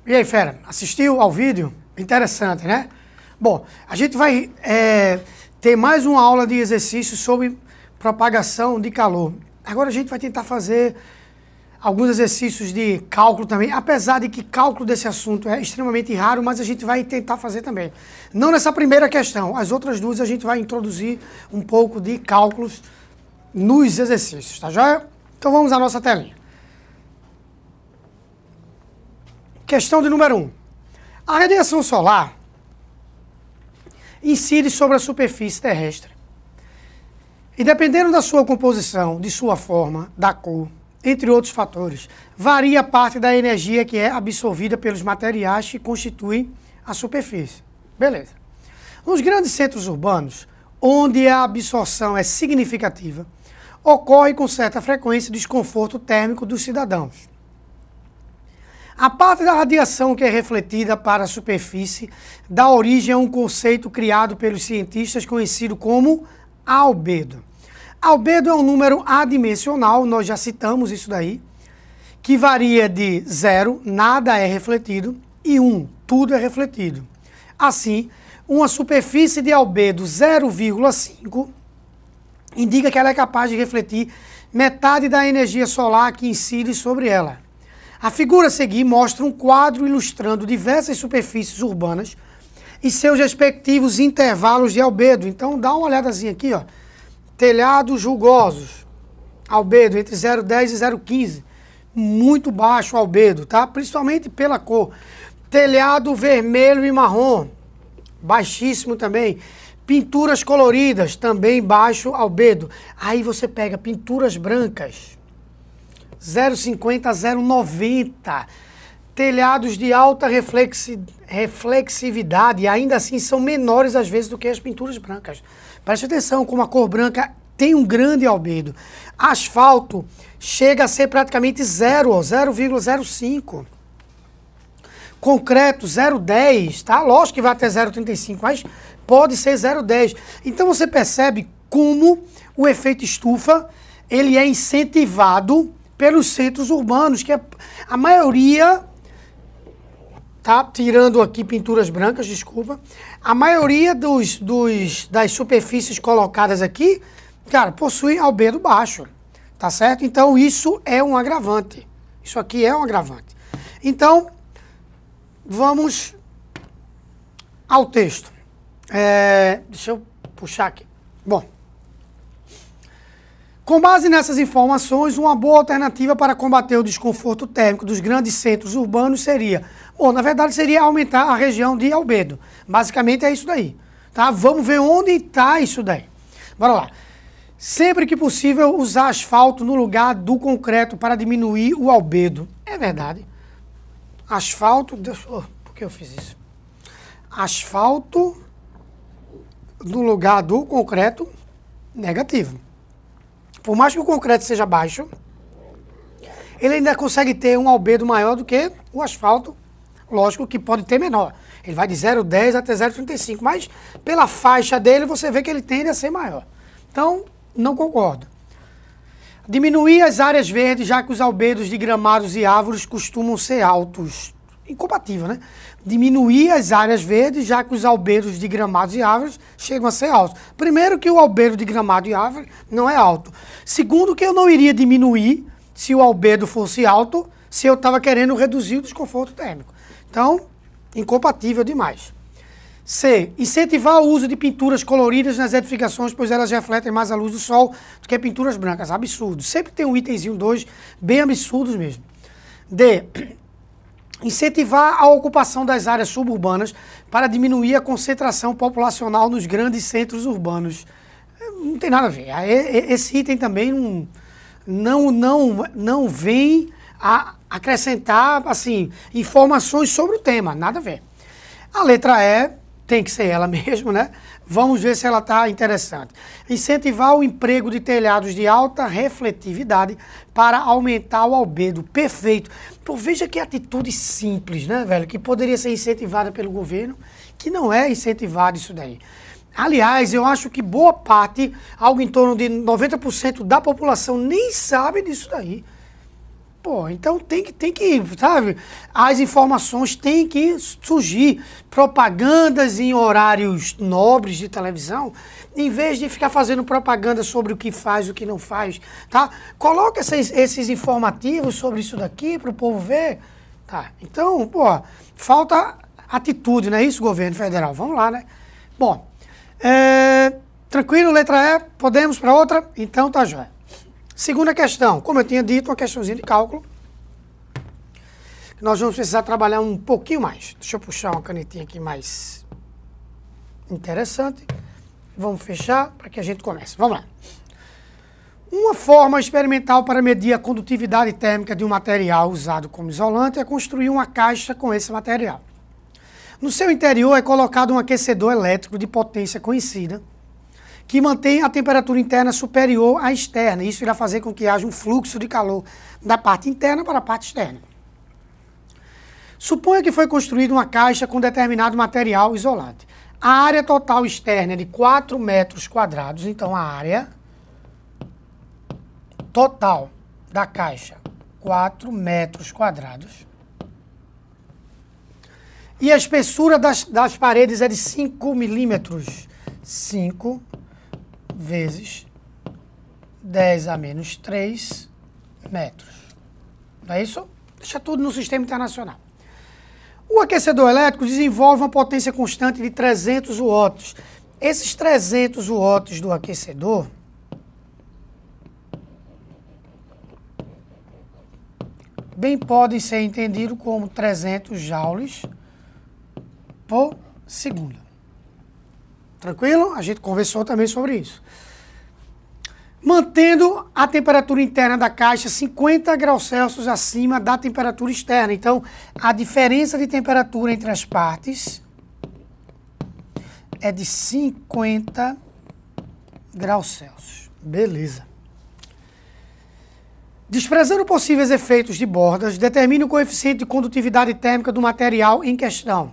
E aí, fera, assistiu ao vídeo? Interessante, né? Bom, a gente vai ter mais uma aula de exercícios sobre propagação de calor. Agora a gente vai tentar fazer alguns exercícios de cálculo também, apesar de que cálculo desse assunto é extremamente raro, mas a gente vai tentar fazer também. Não nessa primeira questão, as outras duas a gente vai introduzir um pouco de cálculos nos exercícios, tá joia? Então vamos à nossa telinha. Questão de número 1. A radiação solar incide sobre a superfície terrestre. E dependendo da sua composição, de sua forma, da cor, entre outros fatores, varia parte da energia que é absorvida pelos materiais que constituem a superfície. Beleza. Nos grandes centros urbanos, onde a absorção é significativa, ocorre com certa frequência desconforto térmico dos cidadãos. A parte da radiação que é refletida para a superfície dá origem a um conceito criado pelos cientistas conhecido como albedo. Albedo é um número adimensional, nós já citamos isso daí, que varia de 0, nada é refletido, e 1, tudo é refletido. Assim, uma superfície de albedo 0,5 indica que ela é capaz de refletir metade da energia solar que incide sobre ela. A figura a seguir mostra um quadro ilustrando diversas superfícies urbanas e seus respectivos intervalos de albedo. Então dá uma olhadazinha aqui, ó. Telhados rugosos, albedo entre 0,10 e 0,15. Muito baixo albedo, tá? Principalmente pela cor. Telhado vermelho e marrom, baixíssimo também. Pinturas coloridas, também baixo albedo. Aí você pega pinturas brancas, 0,50 a 0,90. Telhados de alta reflexividade, ainda assim são menores às vezes do que as pinturas brancas. Preste atenção como a cor branca tem um grande albedo. Asfalto chega a ser praticamente 0,05. Concreto 0,10, tá? Lógico que vai até 0,35, mas pode ser 0,10. Então você percebe como o efeito estufa ele é incentivado pelos centros urbanos, que a maioria, tá? Tirando aqui pinturas brancas, desculpa, a maioria das superfícies colocadas aqui, cara, possuem albedo baixo, tá certo? Então isso é um agravante. Isso aqui é um agravante. Então, vamos ao texto. Deixa eu puxar aqui. Bom. Com base nessas informações, uma boa alternativa para combater o desconforto térmico dos grandes centros urbanos seria, bom, na verdade seria aumentar a região de albedo. Basicamente é isso daí, tá? Vamos ver onde está isso daí. Bora lá. Sempre que possível, usar asfalto no lugar do concreto para diminuir o albedo. É verdade. Asfalto, por que eu fiz isso? Asfalto no lugar do concreto, negativo. Por mais que o concreto seja baixo, ele ainda consegue ter um albedo maior do que o asfalto, lógico que pode ter menor. Ele vai de 0,10 até 0,35, mas pela faixa dele você vê que ele tende a ser maior. Então, não concordo. Diminuir as áreas verdes, já que os albedos de gramados e árvores costumam ser altos. Incompatível, né? Diminuir as áreas verdes, já que os albedos de gramados e árvores chegam a ser altos. Primeiro que o albedo de gramado e árvore não é alto. Segundo que eu não iria diminuir se o albedo fosse alto, se eu estava querendo reduzir o desconforto térmico. Então, incompatível demais. C. Incentivar o uso de pinturas coloridas nas edificações, pois elas refletem mais a luz do sol do que pinturas brancas. Absurdo. Sempre tem um itemzinho 2, bem absurdos mesmo. D. Incentivar a ocupação das áreas suburbanas para diminuir a concentração populacional nos grandes centros urbanos. Não tem nada a ver. Esse item também não vem a acrescentar assim, informações sobre o tema. Nada a ver. A letra E tem que ser ela mesmo, né? Vamos ver se ela está interessante. Incentivar o emprego de telhados de alta refletividade para aumentar o albedo. Perfeito. Então veja que atitude simples, né, velho? Que poderia ser incentivada pelo governo, que não é incentivado isso daí. Aliás, eu acho que boa parte, algo em torno de 90% da população nem sabe disso daí. Pô, então tem que, sabe, as informações têm que surgir, propagandas em horários nobres de televisão, em vez de ficar fazendo propaganda sobre o que faz, o que não faz, tá? Coloca esses informativos sobre isso daqui para o povo ver, tá? Então, pô, falta atitude, não é isso, governo federal? Vamos lá, né? Bom, tranquilo, letra E, podemos para outra? Então tá jóia. Segunda questão, como eu tinha dito, uma questãozinha de cálculo. Nós vamos precisar trabalhar um pouquinho mais. Deixa eu puxar uma canetinha aqui mais interessante. Vamos fechar para que a gente comece. Vamos lá. Uma forma experimental para medir a condutividade térmica de um material usado como isolante é construir uma caixa com esse material. No seu interior é colocado um aquecedor elétrico de potência conhecida, que mantém a temperatura interna superior à externa. Isso irá fazer com que haja um fluxo de calor da parte interna para a parte externa. Suponha que foi construída uma caixa com determinado material isolante. A área total externa é de 4 metros quadrados, então a área total da caixa, 4 metros quadrados. E a espessura das paredes é de 5 milímetros. 5 vezes 10 a menos 3 metros. Não é isso? Deixa tudo no sistema internacional. O aquecedor elétrico desenvolve uma potência constante de 300 watts. Esses 300 watts do aquecedor bem podem ser entendidos como 300 joules por segundo. Tranquilo? A gente conversou também sobre isso. Mantendo a temperatura interna da caixa 50 graus Celsius acima da temperatura externa. Então, a diferença de temperatura entre as partes é de 50 graus Celsius. Beleza. Desprezando possíveis efeitos de bordas, determine o coeficiente de condutividade térmica do material em questão.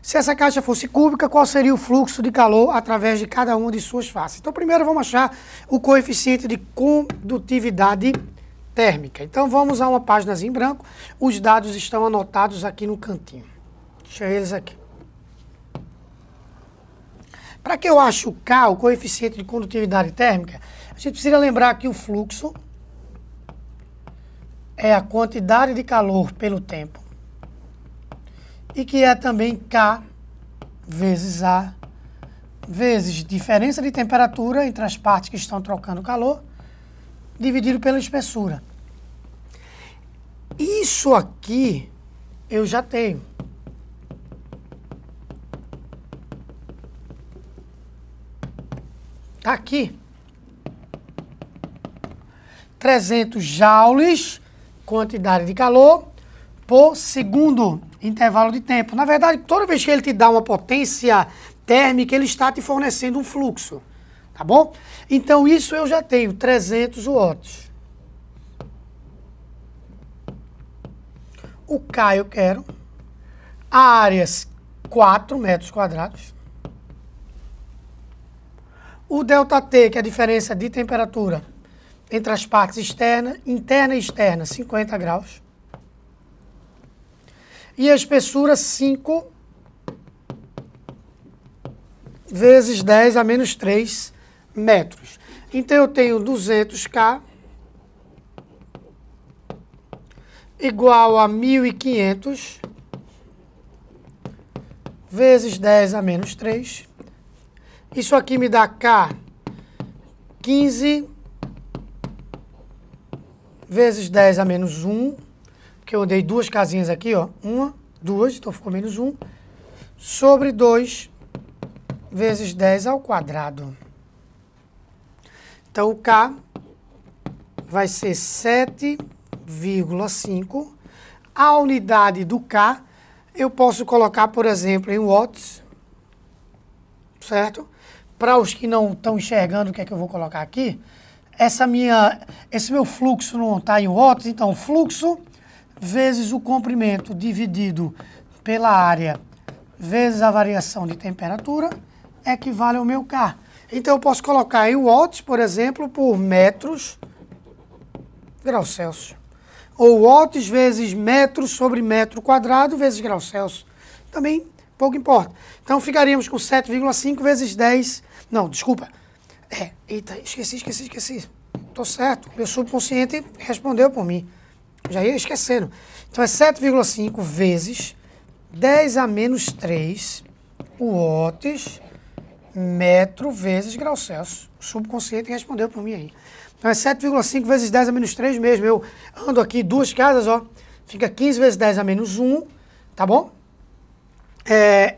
Se essa caixa fosse cúbica, qual seria o fluxo de calor através de cada uma de suas faces? Então, primeiro vamos achar o coeficiente de condutividade térmica. Então, vamos a uma página em branco. Os dados estão anotados aqui no cantinho. Deixa eles aqui. Para que eu ache o K, o coeficiente de condutividade térmica, a gente precisa lembrar que o fluxo é a quantidade de calor pelo tempo. E que é também K vezes A, vezes diferença de temperatura entre as partes que estão trocando calor, dividido pela espessura. Isso aqui eu já tenho. Está aqui. 300 joules, quantidade de calor, por segundo intervalo de tempo. Na verdade, toda vez que ele te dá uma potência térmica, ele está te fornecendo um fluxo, tá bom? Então, isso eu já tenho, 300 watts. O K eu quero. A área, 4 metros quadrados. O ΔT, que é a diferença de temperatura entre as partes interna e externa, 50 graus. E a espessura 5 vezes 10 a menos 3 metros. Então, eu tenho 200K igual a 1.500 vezes 10 a menos 3. Isso aqui me dá K 15 vezes 10 a menos 1. Porque eu dei duas casinhas aqui, ó. 1, 2, então ficou menos 1. Sobre 2 vezes 10 ao quadrado. Então, o K vai ser 7,5. A unidade do K, eu posso colocar, por exemplo, em watts. Certo? Para os que não estão enxergando o que é que eu vou colocar aqui, esse meu fluxo não está em watts, então fluxo vezes o comprimento dividido pela área vezes a variação de temperatura equivale ao meu K. Então, eu posso colocar em watts, por exemplo, por metros graus Celsius. ou watts vezes metro sobre metro quadrado vezes graus Celsius. Também pouco importa. Então ficaríamos com 7,5 vezes 10. Não, desculpa. Eita, esqueci. Tô certo. Meu subconsciente respondeu por mim. Já ia esquecendo. Então é 7,5 vezes 10 a menos 3 watts metro vezes graus Celsius. O subconsciente respondeu por mim aí. Então é 7,5 vezes 10 a menos 3 mesmo. Eu ando aqui duas casas, ó. Fica 15 vezes 10 a menos 1, tá bom?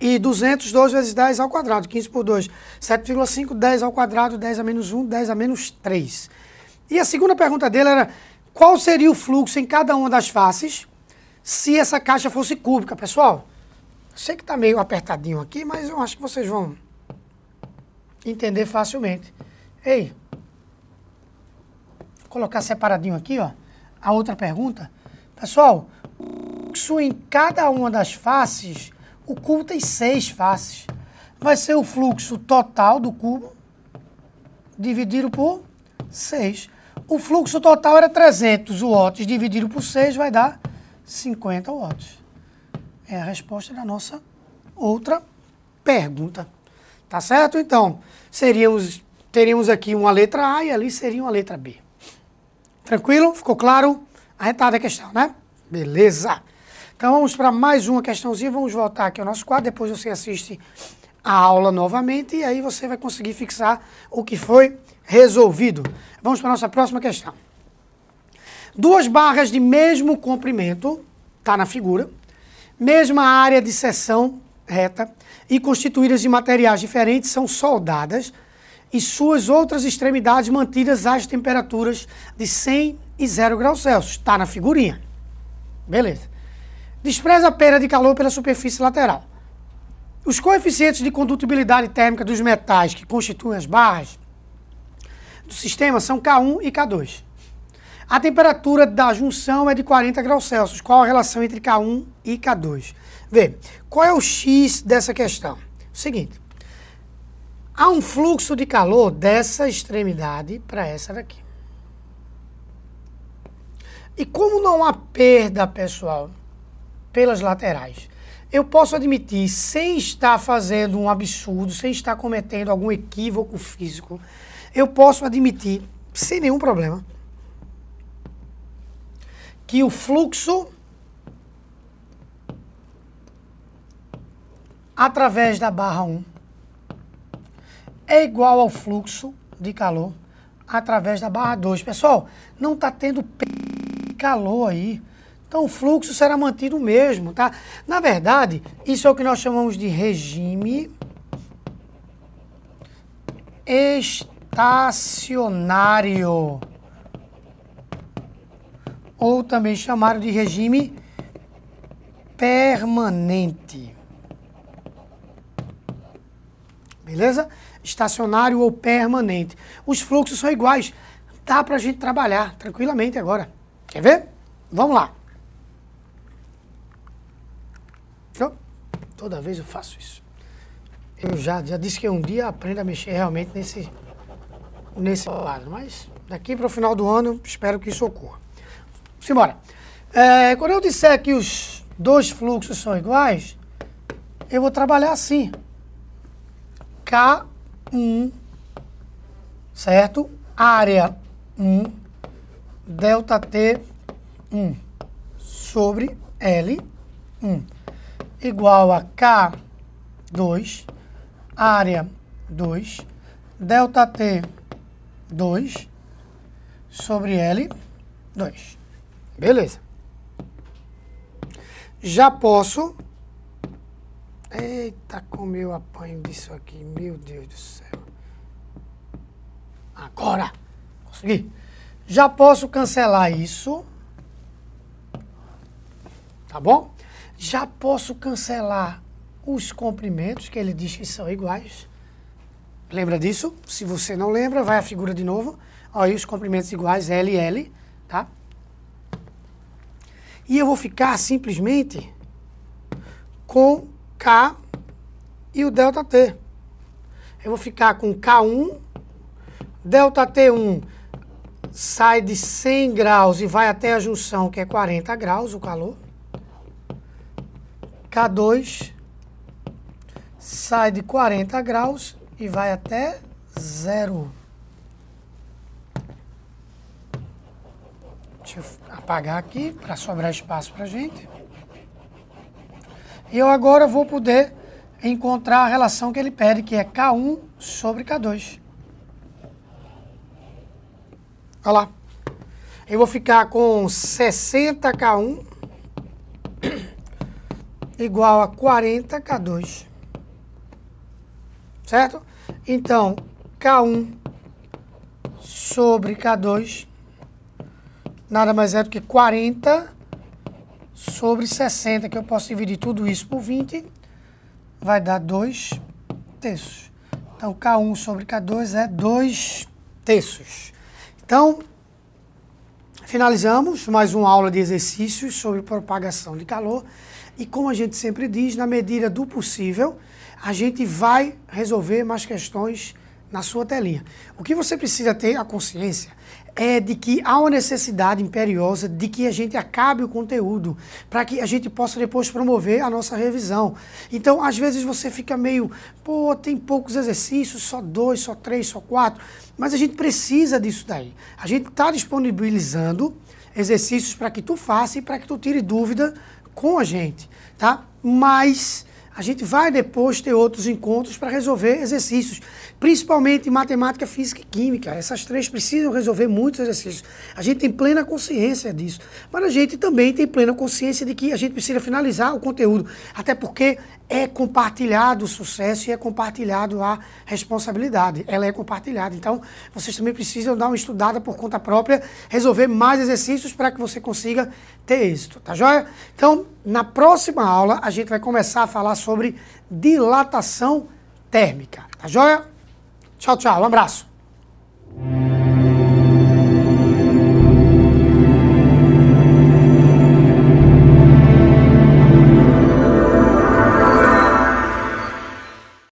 E 202 vezes 10 ao quadrado, 15 por 2. 7,5, 10 ao quadrado, 10 a menos 1, 10 a menos 3. E a segunda pergunta dele era, qual seria o fluxo em cada uma das faces se essa caixa fosse cúbica? Pessoal, sei que está meio apertadinho aqui, mas eu acho que vocês vão entender facilmente. Ei, vou colocar separadinho aqui, ó, a outra pergunta. Pessoal, o fluxo em cada uma das faces, o cubo tem 6 faces. Vai ser o fluxo total do cubo dividido por 6. O fluxo total era 300 watts, dividido por 6 vai dar 50 watts. É a resposta da nossa outra pergunta. Tá certo? Então, teríamos aqui uma letra A e ali seria uma letra B. Tranquilo? Ficou claro? Arretada a questão, né? Beleza. Então vamos para mais uma questãozinha, vamos voltar aqui ao nosso quadro, depois você assiste a aula novamente e aí você vai conseguir fixar o que foi resolvido. Vamos para a nossa próxima questão. Duas barras de mesmo comprimento, está na figura, mesma área de seção reta e constituídas de materiais diferentes são soldadas e suas outras extremidades mantidas às temperaturas de 100 e 0 graus Celsius. Está na figurinha. Beleza. Despreza a perda de calor pela superfície lateral. Os coeficientes de condutibilidade térmica dos metais que constituem as barras do sistema são K1 e K2. A temperatura da junção é de 40 graus Celsius. Qual a relação entre K1 e K2? Vê, qual é o X dessa questão? Seguinte, há um fluxo de calor dessa extremidade para essa daqui. E como não há perda, pessoal, pelas laterais, eu posso admitir, sem estar fazendo um absurdo, sem estar cometendo algum equívoco físico, eu posso admitir, sem nenhum problema, que o fluxo através da barra 1 é igual ao fluxo de calor através da barra 2. Pessoal, não está tendo calor aí. Então o fluxo será mantido o mesmo, tá? Na verdade, isso é o que nós chamamos de regime estacionário. Ou também chamado de regime permanente. Beleza? Estacionário ou permanente. Os fluxos são iguais. Dá pra gente trabalhar tranquilamente agora. Quer ver? Vamos lá. Toda vez eu faço isso. Eu já disse que um dia aprendo a mexer realmente nesse quadro. Mas daqui para o final do ano, espero que isso ocorra. Simbora. Quando eu disser que os dois fluxos são iguais, eu vou trabalhar assim. K1, certo? Área 1, delta T 1 sobre L1 igual a K2, área 2, delta T 2 sobre L2. Beleza. Já posso... Eita, como eu apanho disso aqui, meu Deus do céu. Agora! Consegui. Já posso cancelar isso. Tá bom? Já posso cancelar os comprimentos, que ele diz que são iguais. Lembra disso? Se você não lembra, vai a figura de novo. Olha aí os comprimentos iguais, L e L, tá? E eu vou ficar simplesmente com K e o delta T. Eu vou ficar com K1, delta T1 sai de 100 graus e vai até a junção, que é 40 graus o calor. K2 sai de 40 graus e vai até 0. Deixa eu apagar aqui para sobrar espaço para a gente. E eu agora vou poder encontrar a relação que ele pede, que é K1 sobre K2. Olha lá. Eu vou ficar com 60K1 igual a 40K2. Certo? Então, K1 sobre K2 nada mais é do que 40 sobre 60, que eu posso dividir tudo isso por 20, vai dar 2 terços. Então, K1 sobre K2 é 2 terços. Então, finalizamos mais uma aula de exercícios sobre propagação de calor. E como a gente sempre diz, na medida do possível, a gente vai resolver mais questões na sua telinha. O que você precisa ter a consciência é de que há uma necessidade imperiosa de que a gente acabe o conteúdo, para que a gente possa depois promover a nossa revisão. Então, às vezes você fica meio, pô, tem poucos exercícios, só 2, só 3, só 4, mas a gente precisa disso daí. A gente está disponibilizando exercícios para que tu faça e para que tu tire dúvida com a gente, tá? Mas a gente vai depois ter outros encontros para resolver exercícios, principalmente matemática, física e química. Essas três precisam resolver muitos exercícios. A gente tem plena consciência disso. Mas a gente também tem plena consciência de que a gente precisa finalizar o conteúdo, até porque é compartilhado o sucesso e é compartilhado a responsabilidade. Ela é compartilhada. Então, vocês também precisam dar uma estudada por conta própria, resolver mais exercícios para que você consiga ter êxito, tá joia? Então, na próxima aula, a gente vai começar a falar sobre dilatação térmica, tá joia? Tchau, tchau. Um abraço.